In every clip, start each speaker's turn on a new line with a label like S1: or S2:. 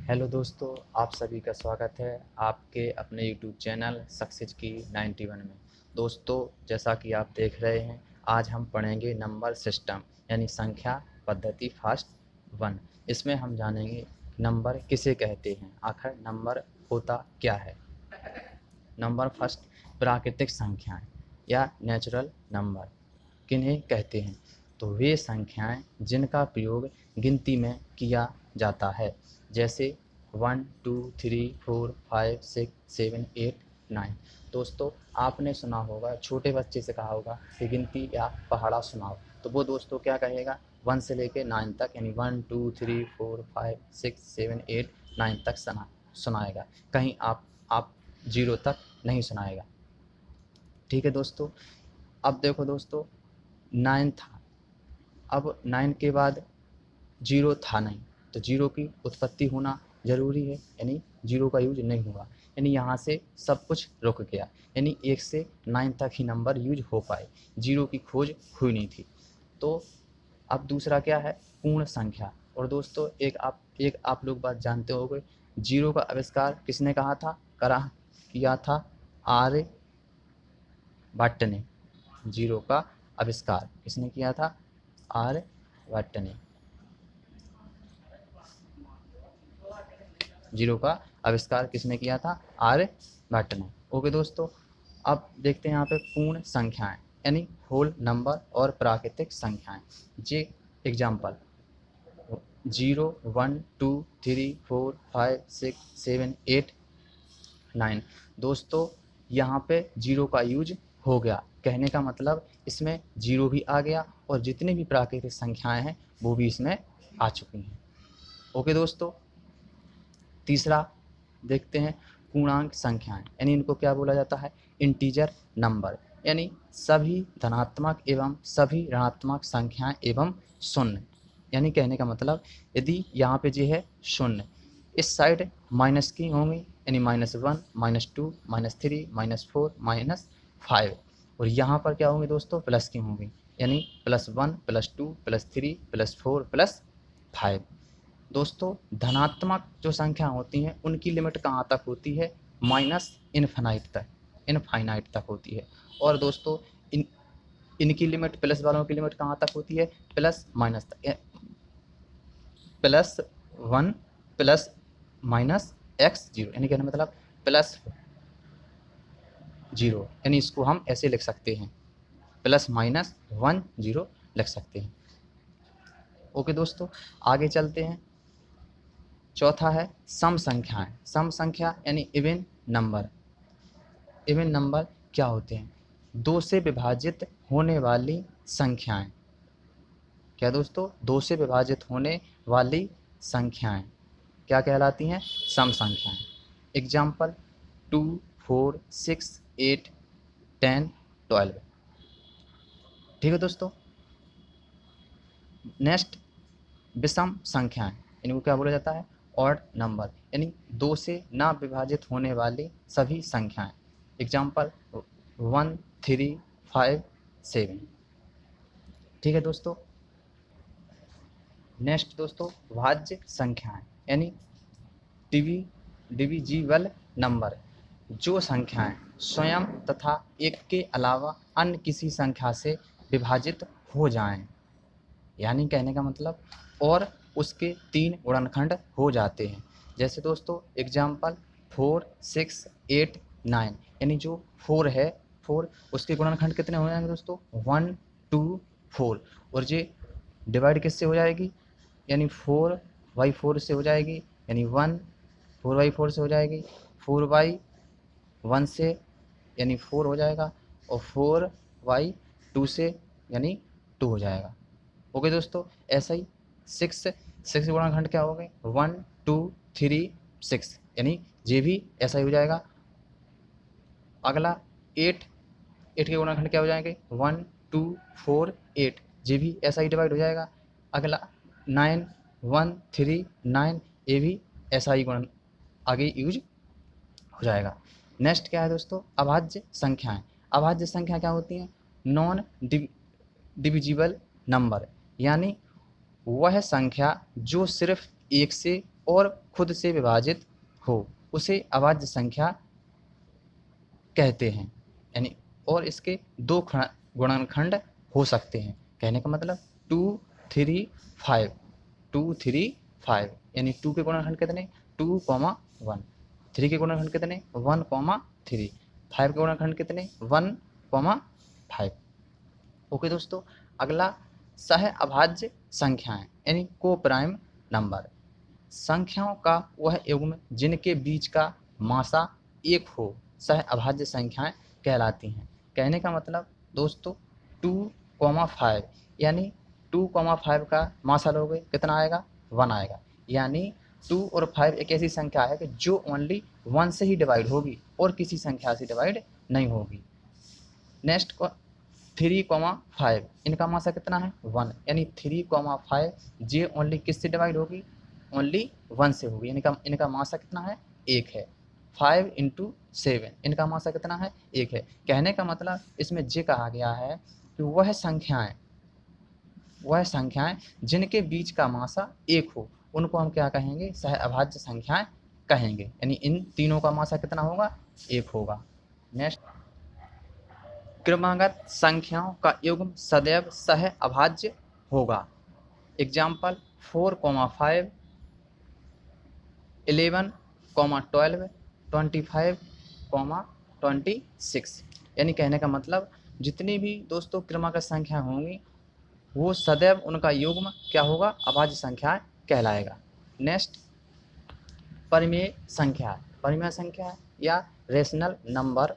S1: Hello दोस्तों, आप सभी का स्वागत है आपके अपने यूट्यूब चैनल सक्सेस की 91 में। दोस्तों, जैसा कि आप देख रहे हैं, आज हम पढ़ेंगे नंबर सिस्टम यानी संख्या पद्धति फास्ट 1। इसमें हम जानेंगे नंबर किसे कहते हैं, आखिर नंबर होता क्या है। नंबर फर्स्ट, प्राकृतिक संख्याएं या नेचुरल नंबर किन्हें कहते हैं? तो वे संख्याएं जिनका प्रयोग गिनती में किया जाता है, जैसे 1 2 3 4 5 6 7 8 9। दोस्तों, आपने सुना होगा, छोटे बच्चे से कहा होगा कि गिनती या पहाड़ा सुनाओ, तो वो दोस्तों क्या कहेगा, 1 से लेकर 9 तक, यानी 1 2 3 4 5 6 7 8 9 तक सुनाएगा। कहीं आप 0 तक नहीं सुनाएगा। ठीक है दोस्तों। अब देखो दोस्तों, 9 था, अब 9 के बाद 0 था नहीं, तो 0 की उत्पत्ति होना ज़रूरी है, यानी 0 का यूज नहीं हुआ, यानी यहाँ से सब कुछ रुक गया, यानी 1 से 9 तक ही नंबर यूज हो पाए, 0 की खोज हुई नहीं थी। तो अब दूसरा क्या है, पूर्ण संख्या। और दोस्तों, एक आप लोग बात जानते होंगे, 0 का आविष्कार किसने किया था? आर्यभट्ट ने। 0 का आविष्कार किसने किया था? आर्यभट्ट ने। 0 का आविष्कार किसने किया था? आर्यभट्ट ने। ओके दोस्तों, अब देखते हैं यहाँ पे पूर्ण संख्याएं यानी होल नंबर और प्राकृतिक संख्याएं। जे एग्जाम्पल 0 1 2 3 4 5 6 7 8 9। दोस्तों, यहाँ पे 0 का यूज हो गया, कहने का मतलब इसमें 0 भी आ गया और जितनी भी प्राकृतिक संख्याएं हैं वो भी इसमें आ चुकी हैं। ओके दोस्तों, तीसरा देखते हैं पूर्णांक संख्याएं, यानी इनको क्या बोला जाता है? इंटीजर नंबर, यानी सभी धनात्मक एवं सभी ऋणात्मक संख्याएं एवं शून्य। यानी कहने का मतलब, यदि यहाँ पे जो है शून्य, इस साइड माइनस की होंगी, यानी -1 -2 -3 -4 -5, और यहाँ पर क्या होंगी दोस्तों? प्लस की होंगी, यानी +1 +2 +3 +4 +5। दोस्तों, धनात्मक जो संख्या होती हैं उनकी लिमिट कहाँ तक होती है? इनफाइनाइट तक होती है। और दोस्तों, इनकी लिमिट, प्लस वालों की लिमिट कहाँ तक होती है? प्लस माइनस तक, +1 प्लस माइनस x0, यानी कहने मतलब +0, यानी इसको हम ऐसे लिख सकते हैं, +-1 0 लिख सकते हैं। ओके दोस्तों, आगे चलते हैं। चौथा है सम संख्याएं। सम संख्या यानी इवन नंबर। इवन नंबर क्या होते हैं? 2 से विभाजित होने वाली संख्याएं। क्या दोस्तों? 2 से विभाजित होने वाली संख्याएं क्या कहलाती हैं? सम संख्याएं। एग्जाम्पल 2 4 6 8 10 12। ठीक है दोस्तों। नेक्स्ट, विषम संख्याएं, इनको क्या बोला जाता है? ऑड नंबर, यानी 2 से ना विभाजित होने वाली सभी संख्याएं। एग्जाम्पल 1 3 5 7। ठीक है दोस्तों। नेक्स्ट दोस्तों, भाज्य संख्याएं, यानी डिविजिबल नंबर, जो संख्याएं स्वयं तथा एक के अलावा अन्य किसी संख्या से विभाजित हो जाएं, यानी कहने का मतलब और उसके 3 गुणनखंड हो जाते हैं। जैसे दोस्तों एग्जाम्पल 4 6 8 9, यानी जो 4 है, 4 उसके गुणनखंड कितने हो जाएंगे दोस्तों? 1 2 4, और ये डिवाइड किससे हो जाएगी? यानी 4/4 से हो जाएगी, यानी 1 4/4 से हो जाएगी, 4/1 से यानी 4 हो जाएगा, और 4/2 से यानी 2 हो जाएगा। ओके दोस्तों, ऐसा ही 6 के गुणनखंड क्या हो गए? 1 2 3 6, यानी ये भी ऐसा ही हो जाएगा। अगला 8 के गुणनखंड क्या हो जाएंगे? 1 2 4 8, ये भी ऐसा ही डिवाइड हो जाएगा। अगला 9 1 3 9, ये भी ऐसा ही गुणन आगे यूज हो जाएगा। नेक्स्ट क्या है दोस्तों? अभाज्य संख्याएं। अभाज्य संख्या क्या होती हैं? नॉन डिविजिबल नंबर, यानी वह संख्या जो सिर्फ 1 से और खुद से विभाजित हो उसे अभाज्य संख्या कहते हैं। यानी और इसके दो गुणनखंड हो सकते हैं। कहने का मतलब 2, 3, 5, 2, 3, 5 यानी 2 के गुणनखंड कितने 2, 1, 3 के गुणनखंड कितने 1, 3, 5 के गुणनखंड कितने 1, 5। ओके दोस्तों, अगला सह अभाज्य संख्याएं यानी को प्राइम नंबर। संख्याओं का वह युग्म जिनके बीच का मासा एक हो सह अभाज्य संख्याएं कहलाती हैं। कहने का मतलब दोस्तों 2, 5 यानी 2, 5 का मासा लोगे कितना आएगा 1 आएगा। यानी 2 और 5 एक ऐसी संख्या है कि जो ओनली 1 से ही डिवाइड होगी और किसी संख्या से डिवाइड नहीं होगी। नेक्स्ट 3, 5 इनका मासा कितना है 1 यानी 3, 5 जे ओनली किससे डिवाइड होगी ओनली 1 से होगी। इनका मासा कितना है 1 है। 5 × 7 इनका मासा कितना है 1 है। कहने का मतलब इसमें जे कहा गया है कि वह संख्याएं जिनके बीच का मासा 1 हो उनको हम क्या कहेंगे सह अभाज्य संख्याएं कहेंगे। यानी इन तीनों का मासा कितना होगा 1 होगा। नेक्स्ट, क्रमागत संख्याओं का युग्म सदैव सह अभाज्य होगा। एग्जाम्पल 4, 5, 11, 12, 25, 26। यानी कहने का मतलब जितनी भी दोस्तों क्रमागत संख्या होंगी वो सदैव उनका युग्म क्या होगा अभाज्य संख्या कहलाएगा। नेक्स्ट, परिमेय संख्या या रेशनल नंबर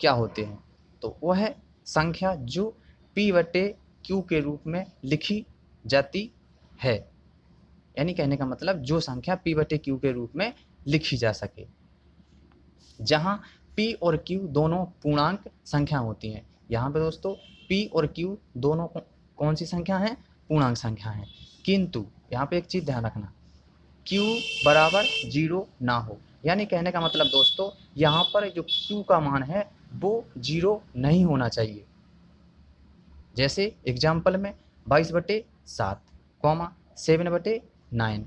S1: क्या होते हैं तो वह संख्या जो P/Q के रूप में लिखी जाती है। यानी कहने का मतलब जो संख्या P/Q के रूप में लिखी जा सके, जहां P और Q दोनों पूर्णांक संख्या होती हैं। यहाँ पे दोस्तों P और Q दोनों कौन सी संख्या हैं पूर्णांक संख्या हैं। किंतु यहाँ पे एक चीज़ ध्यान रखना Q बराबर 0 ना हो। यानी कहने का मतलब दोस्तों यहाँ पर जो Q का मान है वो 0 नहीं होना चाहिए। जैसे एग्जाम्पल में 22/7, 7/9,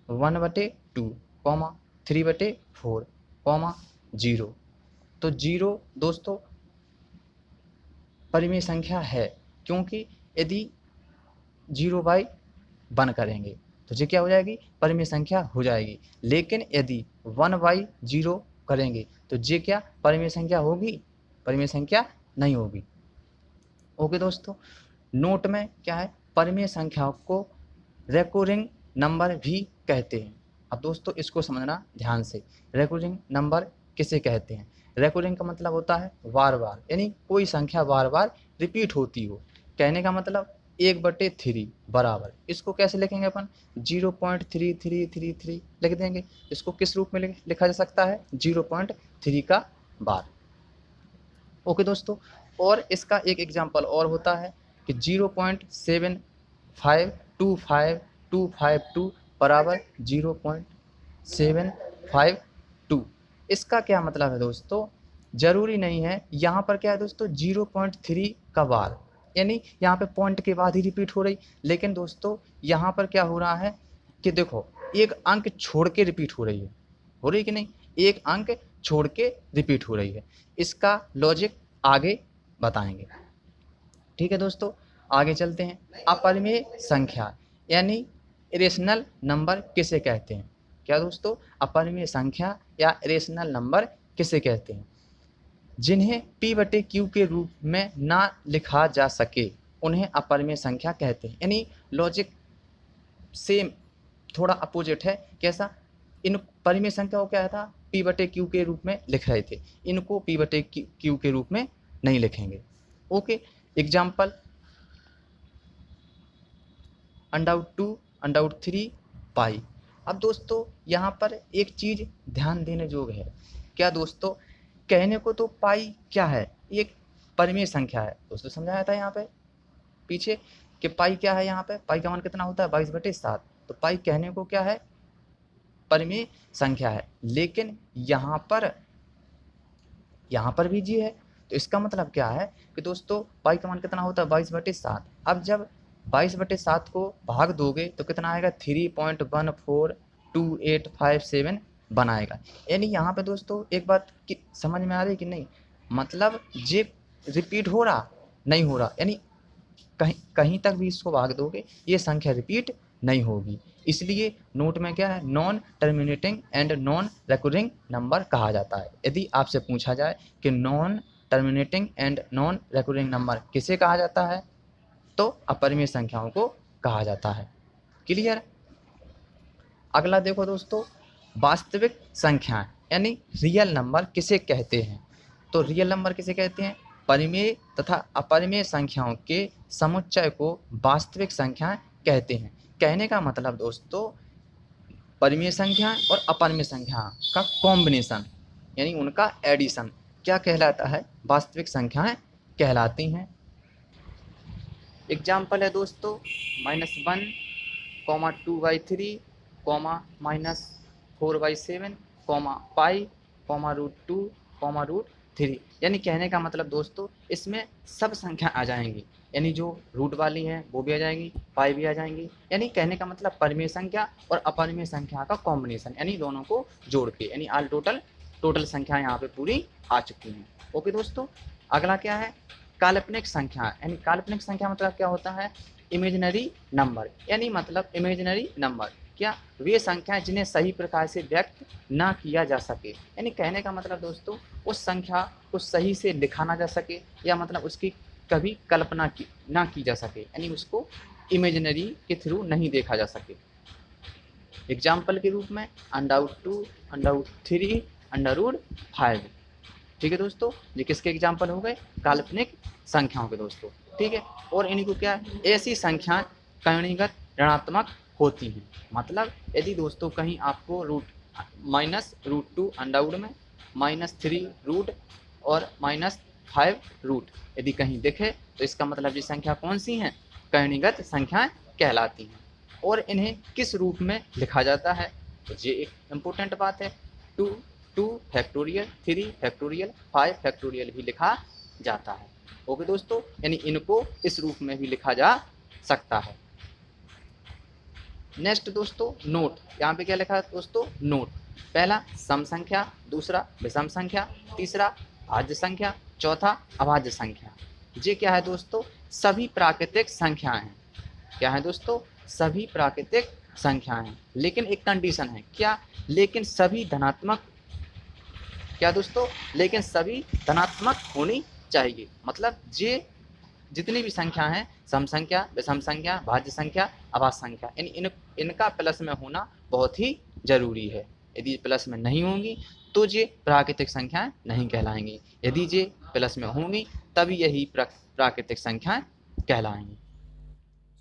S1: 1/2, 3/4, 0। तो 0 दोस्तों परिमेय संख्या है, क्योंकि यदि 0/1 करेंगे तो ये क्या हो जाएगी परिमेय संख्या हो जाएगी। लेकिन यदि 1/0 करेंगे तो ये क्या परिमेय संख्या होगी परिमेय संख्या नहीं होगी। ओके दोस्तों, नोट में क्या है परिमेय संख्याओं को रेकरिंग नंबर भी कहते हैं। अब दोस्तों इसको समझना ध्यान से, रेकरिंग नंबर किसे कहते हैं। रेकरिंग का मतलब होता है बार बार, यानी कोई संख्या बार बार रिपीट होती हो। कहने का मतलब 1/3 बराबर, इसको कैसे लिखेंगे अपन 0.3333 लिख देंगे। इसको किस रूप में लिखा जा सकता है 0.3 का बार। ओके दोस्तों, और इसका एक एग्जांपल और होता है कि 0.7525252 बराबर 0.752। इसका क्या मतलब है दोस्तों, जरूरी नहीं है यहाँ पर क्या है दोस्तों 0.3 का बार, यानी यहाँ पे पॉइंट के बाद ही रिपीट हो रही। लेकिन दोस्तों यहाँ पर क्या हो रहा है कि देखो एक अंक छोड़ के रिपीट हो रही कि नहीं, एक अंक छोड़ के रिपीट हो रही है। इसका लॉजिक आगे बताएंगे। ठीक है दोस्तों, आगे चलते हैं। अपरिमेय संख्या यानी इरेशनल नंबर किसे कहते हैं। क्या दोस्तों अपरिमेय संख्या या इरेशनल नंबर किसे कहते हैं, जिन्हें P/Q के रूप में ना लिखा जा सके उन्हें अपरिमेय संख्या कहते हैं। यानी लॉजिक सेम थोड़ा अपोजिट है। कैसा, इन परिमेय संख्या को क्या था P/Q के रूप में लिख रहे थे, इनको P/Q के रूप में नहीं लिखेंगे। ओके, एग्जाम्पल √2, √3 पाई। अब दोस्तों यहाँ पर एक चीज़ ध्यान देने योग्य है। क्या दोस्तों, कहने को तो पाई क्या है एक परिमेय संख्या है दोस्तों, समझाया था यहाँ पे पीछे कि पाई क्या है। यहाँ पे पाई का मान कितना होता है 22/7। तो पाई कहने को क्या है परिमेय संख्या है, लेकिन यहाँ पर भी जी है। तो इसका मतलब क्या है कि दोस्तों पाई का मान कितना होता है 22/7। अब जब 22/7 को भाग दोगे तो कितना आएगा, 3.14285 बनाएगा। यानी यहाँ पे दोस्तों एक बात कि समझ में आ रही कि नहीं, मतलब ये रिपीट हो रहा नहीं हो रहा, यानी कहीं कहीं तक भी इसको भाग दोगे ये संख्या रिपीट नहीं होगी। इसलिए नोट में क्या है, non terminating and non recurring number कहा जाता है। यदि आपसे पूछा जाए कि non terminating and non recurring number किसे कहा जाता है, तो अपरिमेय संख्याओं को कहा जाता है। क्लियर। अगला देखो दोस्तों, वास्तविक संख्याएं यानी रियल नंबर किसे कहते हैं। तो रियल नंबर किसे कहते हैं, परिमेय तथा अपरिमेय संख्याओं के समुच्चय को वास्तविक संख्याएं कहते हैं। कहने का मतलब दोस्तों, परिमेय संख्या और अपरिमेय संख्या का कॉम्बिनेशन यानी उनका एडिशन क्या कहलाता है, वास्तविक संख्याएं कहलाती हैं। एग्जाम्पल है दोस्तों, -1, (2/3, -4/7, पाई, √2, √3। यानी कहने का मतलब दोस्तों, इसमें सब संख्या आ जाएंगी, यानी जो रूट वाली हैं वो भी आ जाएंगी, पाई भी आ जाएंगी। यानी कहने का मतलब परिमेय संख्या और अपरिमेय संख्या का कॉम्बिनेशन, यानी दोनों को जोड़ के, यानी ऑल टोटल संख्या यहाँ पे पूरी आ चुकी हैं। ओके दोस्तों, अगला क्या है, काल्पनिक संख्या। यानी काल्पनिक संख्या मतलब क्या होता है, इमेजिनरी नंबर। यानी मतलब इमेजिनरी नंबर क्या, वे संख्याएं जिन्हें सही प्रकार से व्यक्त ना किया जा सके। यानी कहने का मतलब दोस्तों, उस संख्या को सही से लिखा ना जा सके, या मतलब उसकी कभी कल्पना ना की जा सके, यानी उसको इमेजिनरी के थ्रू नहीं देखा जा सके। एग्जाम्पल के रूप में √2, √3, √5। ठीक है दोस्तों, ये किसके एग्जाम्पल हो गए, काल्पनिक संख्याओं के दोस्तों। ठीक है, और इन्हीं को क्या है, ऐसी संख्याएं कणिगत ऋणात्मक होती हैं। मतलब यदि दोस्तों कहीं आपको -√2 अंडरवुड में, -3 रूट और -5 रूट यदि कहीं दिखे, तो इसका मतलब ये संख्या कौन सी हैं, कणिगत संख्याएं कहलाती हैं। और इन्हें किस रूप में लिखा जाता है, तो ये एक इम्पोर्टेंट बात है। 2 फैक्टोरियल, 3 फैक्टोरियल, 5 फैक्टोरियल भी लिखा जाता है। ओके दोस्तों, यानी इनको इस रूप में भी लिखा जा सकता है। नेक्स्ट दोस्तों, नोट। यहाँ पे क्या लिखा है दोस्तों, नोट। पहला सम संख्या, दूसरा विषम संख्या, तीसरा भाज्य संख्या, चौथा अभाज्य संख्या। ये क्या है दोस्तों, सभी प्राकृतिक संख्याएं हैं। क्या है दोस्तों, सभी प्राकृतिक संख्याएं हैं, लेकिन एक कंडीशन है, क्या, लेकिन सभी धनात्मक, क्या दोस्तों, लेकिन सभी धनात्मक होनी चाहिए। मतलब ये जितनी भी संख्या हैं, सम संख्या, विषम संख्या, भाज्य संख्या, अभाज्य संख्या, इनका प्लस में होना बहुत ही जरूरी है। यदि प्लस में नहीं होंगी तो ये प्राकृतिक संख्याएं नहीं कहलाएंगी, यदि ये प्लस में होंगी तभी यही प्राकृतिक संख्याएं कहलाएंगी।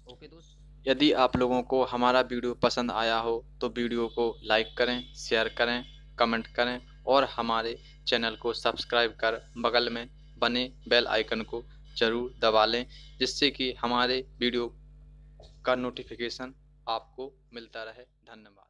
S1: ओके दोस्तों,
S2: यदि आप लोगों को हमारा वीडियो पसंद आया हो तो वीडियो को लाइक करें, शेयर करें, कमेंट करें और हमारे चैनल को सब्सक्राइब कर बगल में बने बेल आइकन को ज़रूर दबा लें, जिससे कि हमारे वीडियो का नोटिफिकेशन आपको मिलता रहे। धन्यवाद।